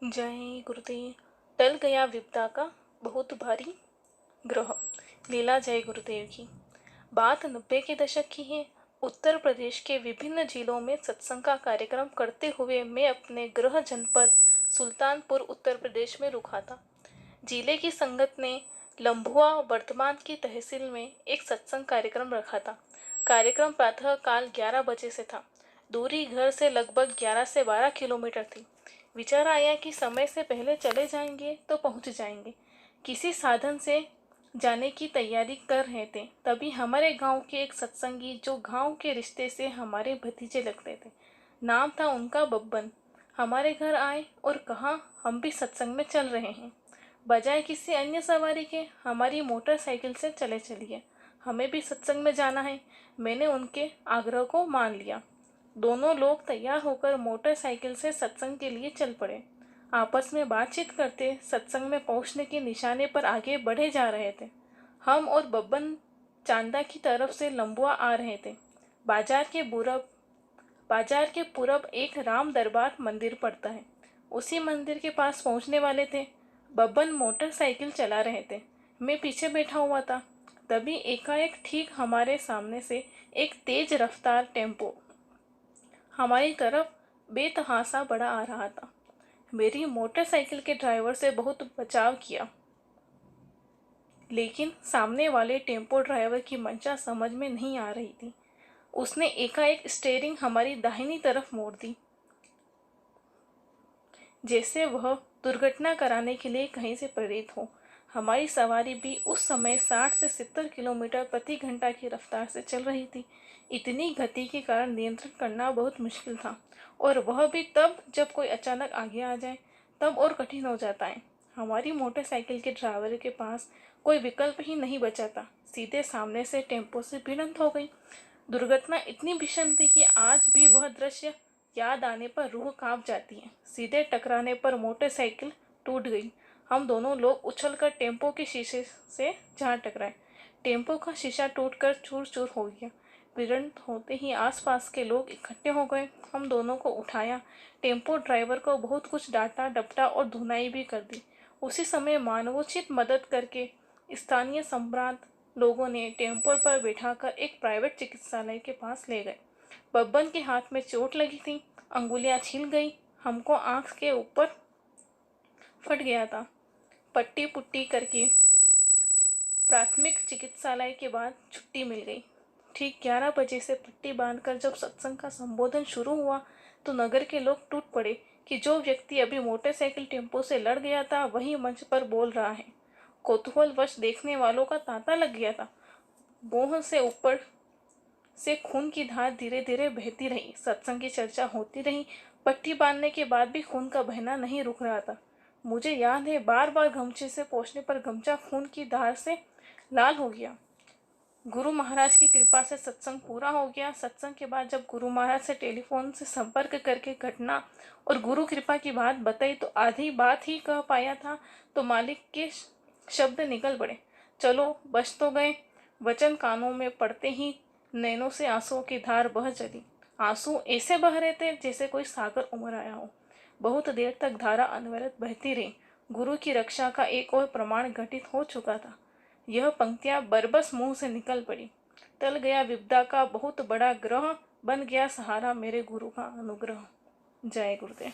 जय गुरुदेव। टल गया विपदा का बहुत भारी ग्रह। लीला जय गुरुदेव की। बात 90 के दशक की है। उत्तर प्रदेश के विभिन्न जिलों में सत्संग का कार्यक्रम करते हुए मैं अपने गृह जनपद सुल्तानपुर उत्तर प्रदेश में रुका था। जिले की संगत ने लम्भुआ वर्तमान की तहसील में एक सत्संग कार्यक्रम रखा था। कार्यक्रम प्रातः काल 11 बजे से था। दूरी घर से लगभग 11 से 12 किलोमीटर थी। विचार आया कि समय से पहले चले जाएंगे तो पहुंच जाएंगे। किसी साधन से जाने की तैयारी कर रहे थे, तभी हमारे गांव के एक सत्संगी, जो गांव के रिश्ते से हमारे भतीजे लगते थे, नाम था उनका बब्बन, हमारे घर आए और कहा हम भी सत्संग में चल रहे हैं। बजाय किसी अन्य सवारी के हमारी मोटरसाइकिल से चले चलिए, हमें भी सत्संग में जाना है। मैंने उनके आग्रह को मान लिया। दोनों लोग तैयार होकर मोटरसाइकिल से सत्संग के लिए चल पड़े। आपस में बातचीत करते सत्संग में पहुंचने के निशाने पर आगे बढ़े जा रहे थे। हम और बब्बन चांदा की तरफ से लम्बुआ आ रहे थे। बाजार के पूरब एक राम दरबार मंदिर पड़ता है। उसी मंदिर के पास पहुंचने वाले थे। बब्बन मोटरसाइकिल चला रहे थे, मैं पीछे बैठा हुआ था। तभी एकाएक ठीक हमारे सामने से एक तेज रफ्तार टेम्पो हमारी तरफ बेतहासा बढ़ा आ रहा था। मेरी मोटरसाइकिल के ड्राइवर से बहुत बचाव किया, लेकिन सामने वाले टेम्पो ड्राइवर की मंशा समझ में नहीं आ रही थी। उसने एकाएक स्टीयरिंग हमारी दाहिनी तरफ मोड़ दी, जैसे वह दुर्घटना कराने के लिए कहीं से प्रेरित हो। हमारी सवारी भी उस समय 60 से 70 किलोमीटर प्रति घंटा की रफ्तार से चल रही थी। इतनी गति के कारण नियंत्रण करना बहुत मुश्किल था, और वह भी तब जब कोई अचानक आगे आ जाए, तब और कठिन हो जाता है। हमारी मोटरसाइकिल के ड्राइवर के पास कोई विकल्प ही नहीं बचा था। सीधे सामने से टेम्पो से भिड़ंत हो गई। दुर्घटना इतनी भीषण थी कि आज भी वह दृश्य याद आने पर रूह कांप जाती है। सीधे टकराने पर मोटरसाइकिल टूट गई। हम दोनों लोग उछलकर टेम्पो के शीशे से जा टकराए। टेम्पो का शीशा टूटकर चूर चूर हो गया। भिड़ंत होते ही आसपास के लोग इकट्ठे हो गए। हम दोनों को उठाया। टेम्पो ड्राइवर को बहुत कुछ डांटा डपटा और धुनाई भी कर दी। उसी समय मानवोचित मदद करके स्थानीय संभ्रांत लोगों ने टेम्पो पर बैठाकर एक प्राइवेट चिकित्सालय के पास ले गए। बब्बन के हाथ में चोट लगी थी, अंगुलियां छिल गई। हमको आंख के ऊपर फट गया था। पट्टी पुट्टी करके प्राथमिक चिकित्सालय के बाद छुट्टी मिल गई। ठीक 11 बजे से पट्टी बांधकर जब सत्संग का संबोधन शुरू हुआ, तो नगर के लोग टूट पड़े कि जो व्यक्ति अभी मोटरसाइकिल टेम्पो से लड़ गया था वही मंच पर बोल रहा है। कौतूहलवश देखने वालों का तांता लग गया था। मुंह से ऊपर से खून की धार धीरे धीरे बहती रही। सत्संग की चर्चा होती रही। पट्टी बांधने के बाद भी खून का बहना नहीं रुक रहा था। मुझे याद है, बार बार गमछे से पोंछने पर गमछा खून की धार से लाल हो गया। गुरु महाराज की कृपा से सत्संग पूरा हो गया। सत्संग के बाद जब गुरु महाराज से टेलीफोन से संपर्क करके घटना और गुरु कृपा की बात बताई, तो आधी बात ही कह पाया था तो मालिक के शब्द निकल पड़े, चलो बच तो गए। वचन कानों में पड़ते ही नैनों से आंसुओं की धार बह चली। आंसू ऐसे बह रहे थे जैसे कोई सागर उमड़ आया हो। बहुत देर तक धारा अनवरत बहती रही। गुरु की रक्षा का एक और प्रमाण घटित हो चुका था। यह पंक्तियां बरबस मुंह से निकल पड़ी। टल गया विपदा का बहुत बड़ा ग्रह, बन गया सहारा मेरे गुरु का अनुग्रह। जय गुरुदेव।